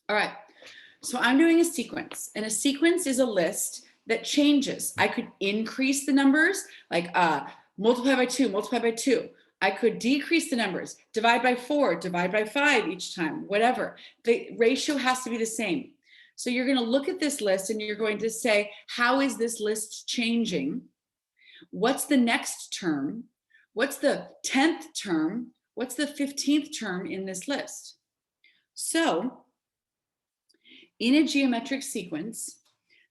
All right, so I'm doing a sequence, and a sequence is a list that changes. I could increase the numbers, like multiply by 2, multiply by 2. I could decrease the numbers, divide by 4, divide by 5 each time, whatever. The ratio has to be the same. So you're going to look at this list and you're going to say, how is this list changing? What's the next term? What's the 10th term? What's the 15th term in this list? So in a geometric sequence,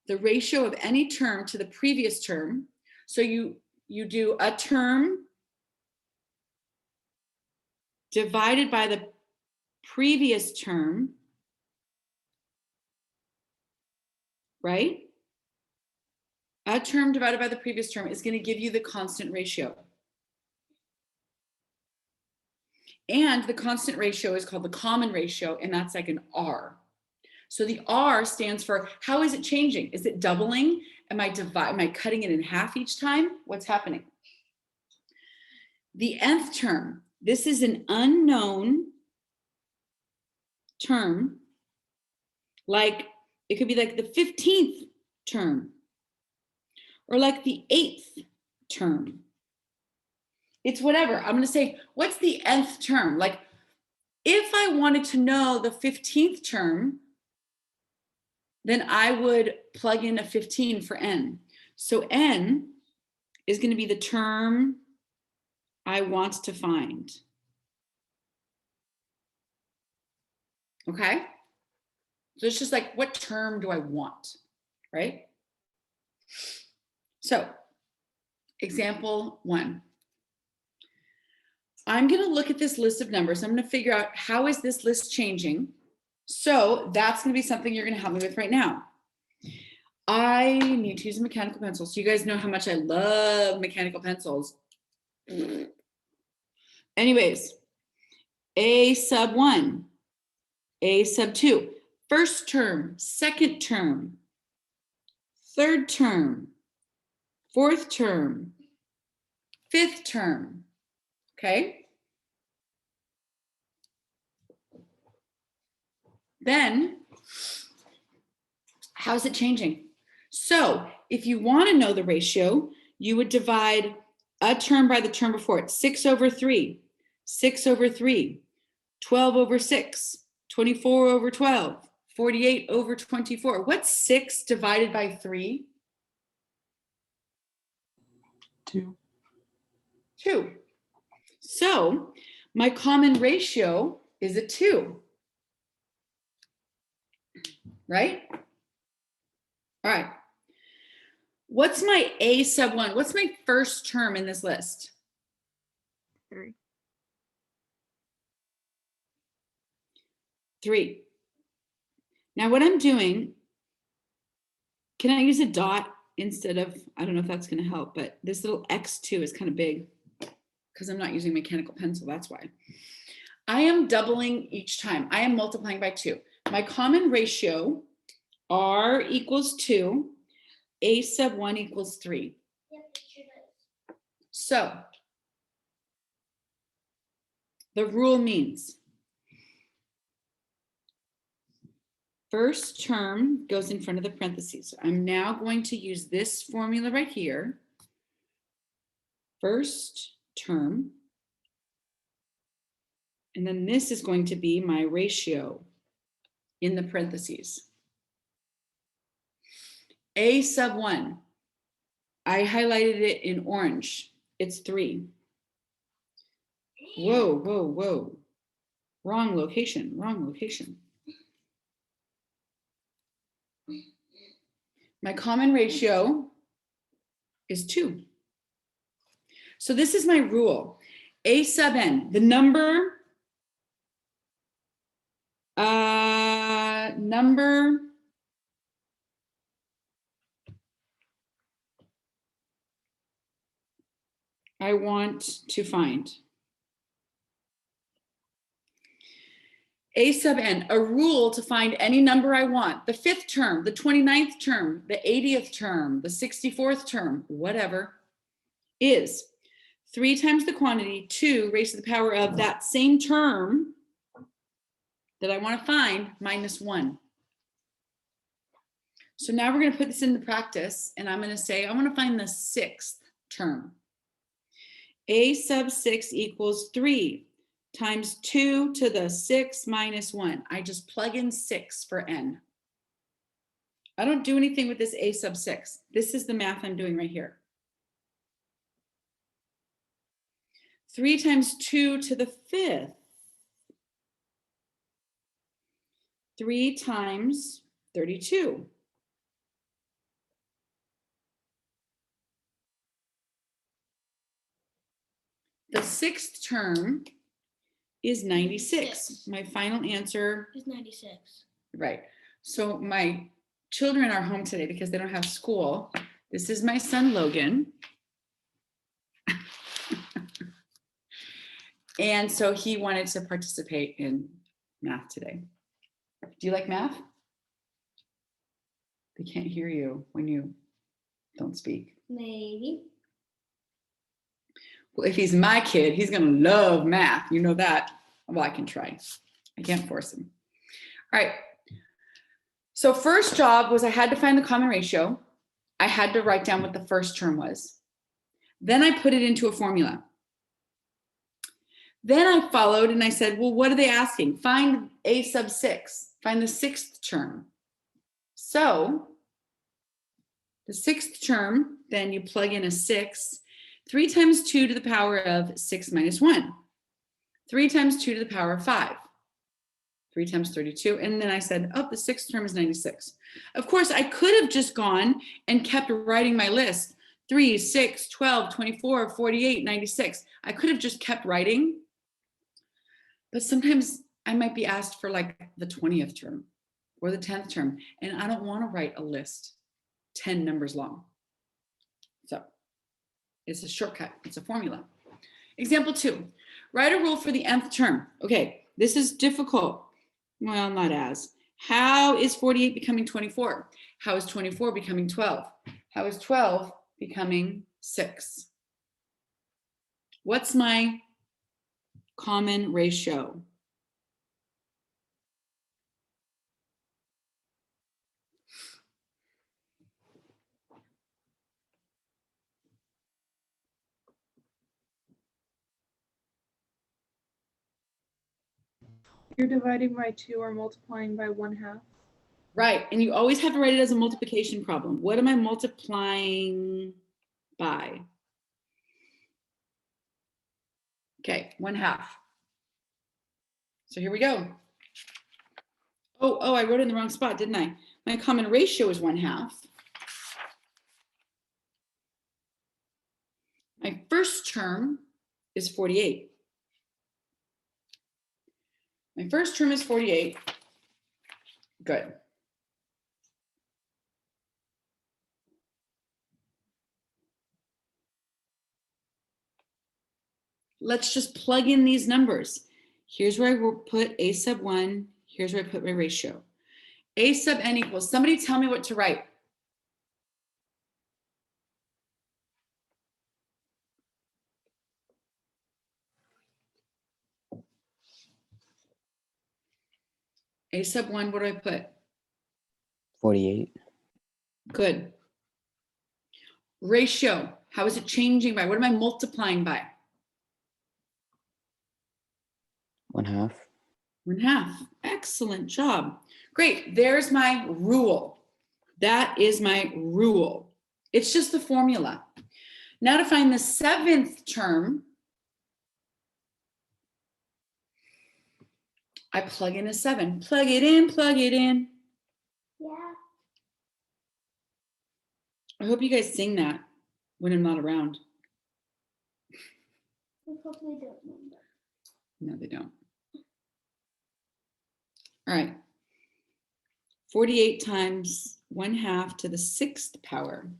the ratio of any term to the previous term, so you do a term divided by the previous term, right? A term divided by the previous term is going to give you the constant ratio. And the constant ratio is called the common ratio, and that's like an R. So the R stands for, how is it changing? Is it doubling? Am I cutting it in half each time? What's happening? The nth term, this is an unknown term. Like, it could be like the 15th term, or like the 8th term. It's whatever. I'm going to say, what's the nth term? Like, if I wanted to know the 15th term, then I would plug in a 15 for n. So n is going to be the term I want to find. Okay? So it's just like, what term do I want, right? So, example 1. I'm going to look at this list of numbers. I'm going to figure out, how is this list changing? So that's going to be something you're going to help me with right now. I need to use a mechanical pencil. So you guys know how much I love mechanical pencils. Anyways, A sub 1, A sub 2, first term, second term, third term, fourth term, fifth term. Okay. Then, how's it changing? So if you want to know the ratio, you would divide a term by the term before it. 6 over 3, 6 over 3, 12 over 6, 24 over 12, 48 over 24. What's 6 divided by 3? 2. 2. So my common ratio is a 2. Right? All right. What's my A sub 1? What's my first term in this list? 3. 3. Now what I'm doing, can I use a dot instead of, I don't know if that's going to help, but this little x2 is kind of big because I'm not using mechanical pencil, that's why. I am doubling each time. I am multiplying by 2. My common ratio, R equals 2, A sub 1 equals 3. So the rule means first term goes in front of the parentheses. I'm now going to use this formula right here. First term. And then this is going to be my ratio in the parentheses. A sub 1, I highlighted it in orange. It's 3. Whoa, whoa, whoa. Wrong location, wrong location. My common ratio is 2. So this is my rule. A sub n, the number I want to find. A sub n, a rule to find any number I want. The 5th term, the 29th term, the 80th term, the 64th term, whatever, is 3 times the quantity, 2 raised to the power of that same term that I want to find minus 1. So now we're going to put this into practice, and I'm going to say I want to find the 6th term. A sub 6 equals 3 times 2 to the 6 minus 1. I just plug in 6 for n. I don't do anything with this a sub 6. This is the math I'm doing right here. 3 times 2 to the 5th. 3 times 32. The 6th term is 96. My final answer is 96. Right. So my children are home today because they don't have school. This is my son, Logan. And so he wanted to participate in math today. Do you like math? They can't hear you when you don't speak. Maybe. Well, if he's my kid, he's going to love math. You know that. Well, I can try. I can't force him. All right. So first job was I had to find the common ratio. I had to write down what the first term was. Then I put it into a formula. Then I followed and I said, well, what are they asking? Find a sub 6. Find the 6th term. So the 6th term, then you plug in a 6. 3 times 2 to the power of 6 minus 1. 3 times 2 to the power of 5. 3 times 32. And then I said, oh, the 6th term is 96. Of course, I could have just gone and kept writing my list. 3, 6, 12, 24, 48, 96. I could have just kept writing. But sometimes I might be asked for like the 20th term or the 10th term. And I don't want to write a list 10 numbers long. So it's a shortcut. It's a formula. Example 2, write a rule for the nth term. Okay, this is difficult. Well, not as. How is 48 becoming 24? How is 24 becoming 12? How is 12 becoming 6? What's my common ratio? You're dividing by 2 or multiplying by 1/2. Right, and you always have to write it as a multiplication problem. What am I multiplying by? Okay, 1/2. So here we go. Oh, I wrote it in the wrong spot, didn't I? My common ratio is 1/2. My first term is 48. My first term is 48. Good. Let's just plug in these numbers. Here's where I will put a sub 1. Here's where I put my ratio. A sub n equals, somebody tell me what to write. A sub 1, what do I put? 48. Good. Ratio, how is it changing by? What am I multiplying by? 1/2. 1/2. Excellent job. Great. There's my rule. That is my rule. It's just the formula. Now to find the 7th term, I plug in a 7. Plug it in, plug it in. Yeah. I hope you guys sing that when I'm not around. We probably don't remember. No, they don't. All right. 48 times 1/2 to the 6th power.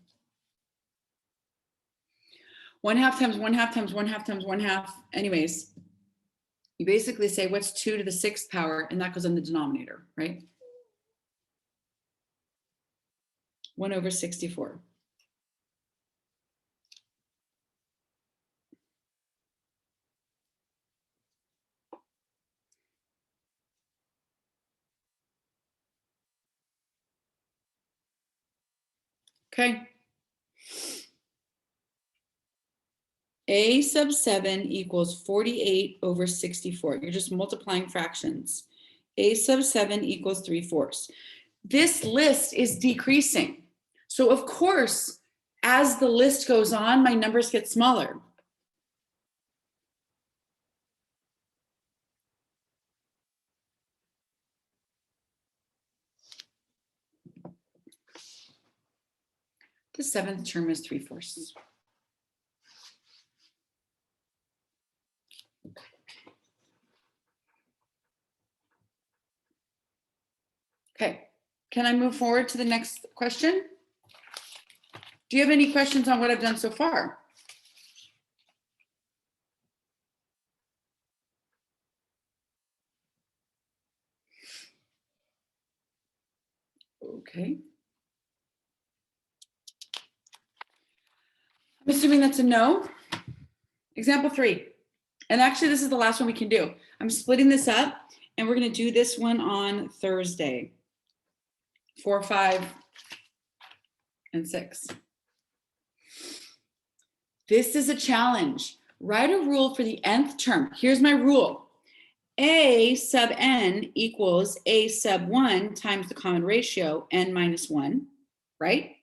1/2 times 1/2 times 1/2 times 1/2. Anyways, you basically say what's 2 to the 6th power, and that goes in the denominator, right? 1/64. Okay. A sub 7 equals 48 over 64. You're just multiplying fractions. A sub 7 equals 3/4. This list is decreasing. So of course, as the list goes on, my numbers get smaller. The 7th term is 3/4. Okay, can I move forward to the next question? Do you have any questions on what I've done so far? Okay. I'm assuming that's a no. Example 3. And actually, this is the last one we can do. I'm splitting this up and we're going to do this one on Thursday. 4, 5, and 6. This is a challenge. Write a rule for the nth term. Here's my rule. A sub n equals A sub 1 times the common ratio, n minus 1, right?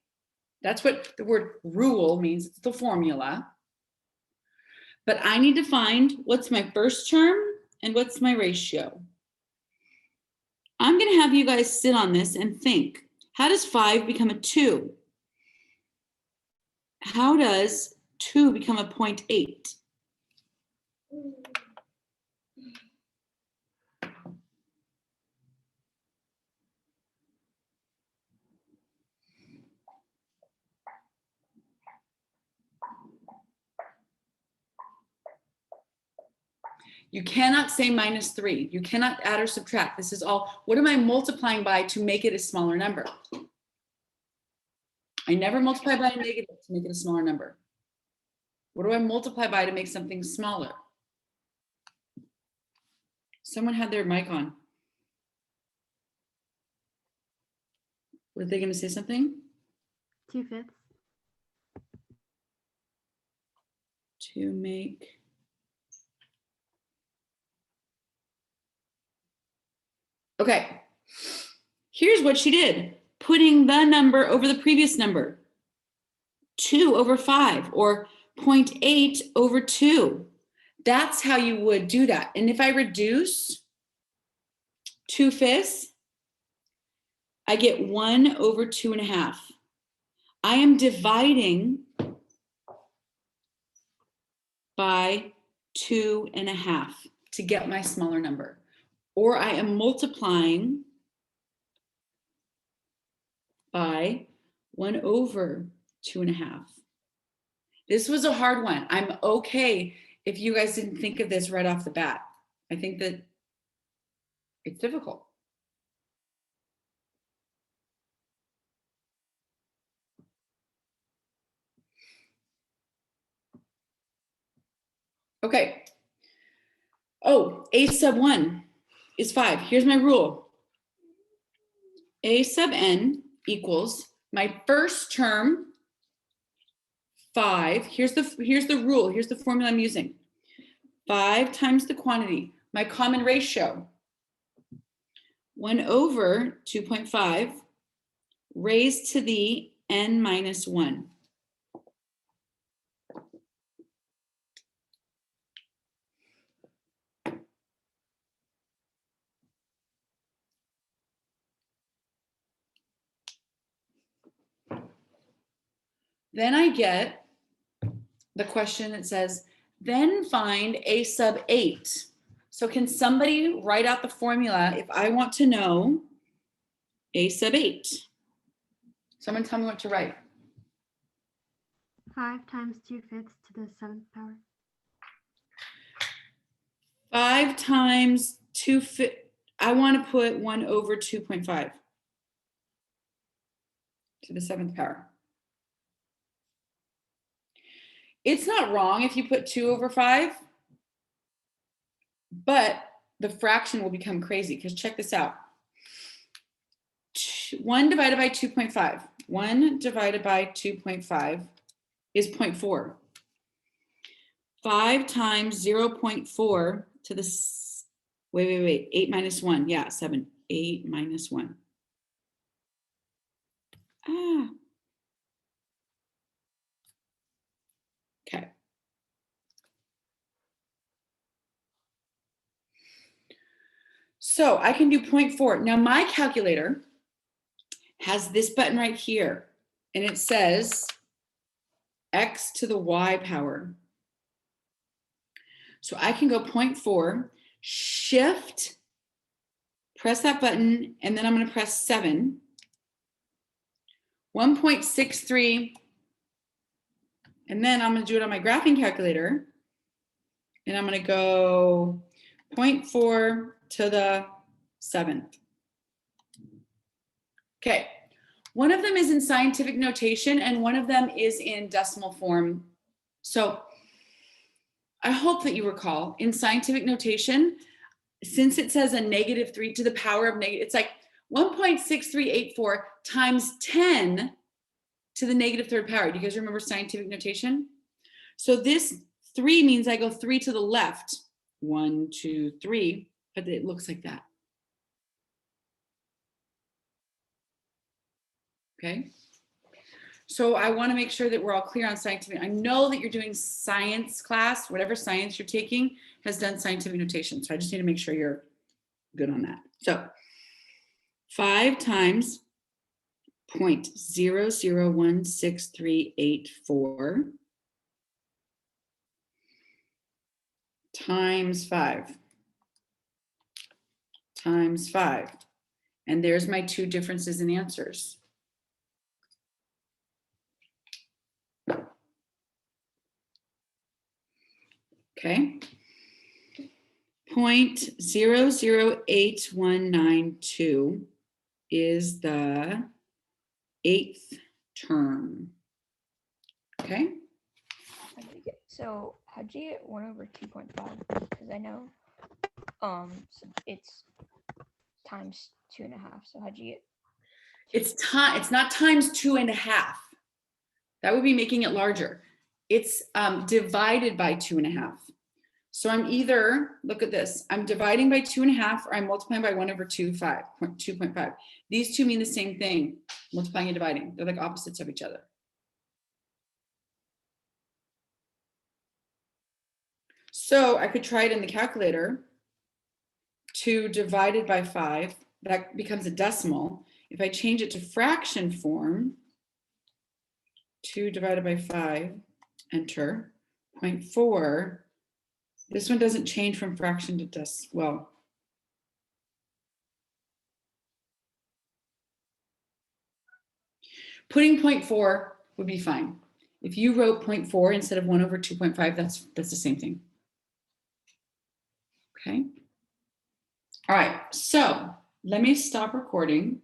That's what the word rule means. It's the formula. But I need to find what's my first term and what's my ratio. I'm going to have you guys sit on this and think. How does 5 become a 2? How does 2 become a 0.8? You cannot say minus 3. You cannot add or subtract. This is all, what am I multiplying by to make it a smaller number? I never multiply by a negative to make it a smaller number. What do I multiply by to make something smaller? Someone had their mic on. Were they going to say something? 2/5. To make. Okay. Here's what she did. Putting the number over the previous number. 2 over 5 or 0.8 over 2. That's how you would do that. And if I reduce 2/5, I get 1 over 2.5. I am dividing by 2.5 to get my smaller number. Or I am multiplying by 1 over 2.5. This was a hard one. I'm okay if you guys didn't think of this right off the bat. I think that it's difficult. Okay. Oh, A sub 1 is 5. Here's my rule. A sub n equals my first term, 5. Here's the rule. Here's the formula I'm using. 5 times the quantity, my common ratio, 1 over 2.5 raised to the n minus 1. Then I get the question that says, then find A sub 8. So can somebody write out the formula if I want to know A sub 8? Someone tell me what to write. 5 times 2/5 to the 7th power. 5 times 2/5. I want to put 1 over 2.5 to the 7th power. It's not wrong if you put 2 over 5, but the fraction will become crazy because check this out. 1 divided by 2.5. 1 divided by 2.5 is 0.4. 5 times 0.4 to the, wait, 8 minus 1. Yeah, 7. 8 minus 1. Ah. Okay. So I can do 0.4. Now my calculator has this button right here, and it says x to the y power. So I can go 0.4, shift, press that button, and then I'm going to press 7. 1.63, and then I'm going to do it on my graphing calculator, and I'm going to go 0.4 to the 7th. Okay, one of them is in scientific notation and one of them is in decimal form. So I hope that you recall in scientific notation, since it says a -3 to the power of negative, it's like 1.6384 times 10 to the -3rd power. Do you guys remember scientific notation? So this 3 means I go 3 to the left. 1, 2, 3, but it looks like that. Okay. So I want to make sure that we're all clear on scientific. I know that you're doing science class, whatever science you're taking has done scientific notation. So I just need to make sure you're good on that. So 5 times 0.001638 times 5 times 5. And there's my two differences in answers. Okay. 0.008192 is the 8th term. Okay. So how'd you get 1/2.5? Because I know so it's times 2.5. So how'd you get It's not times 2.5. That would be making it larger. It's divided by 2.5. So I'm either, look at this, I'm dividing by 2.5 or I'm multiplying by 1/2.5. These two mean the same thing, multiplying and dividing. They're like opposites of each other. So I could try it in the calculator. 2 divided by 5, that becomes a decimal. If I change it to fraction form, 2 divided by 5, enter, 0.4. This one doesn't change from fraction to decimal. Well, putting 0.4 would be fine. If you wrote 0.4 instead of 1/2.5, that's the same thing. Okay. All right, so let me stop recording.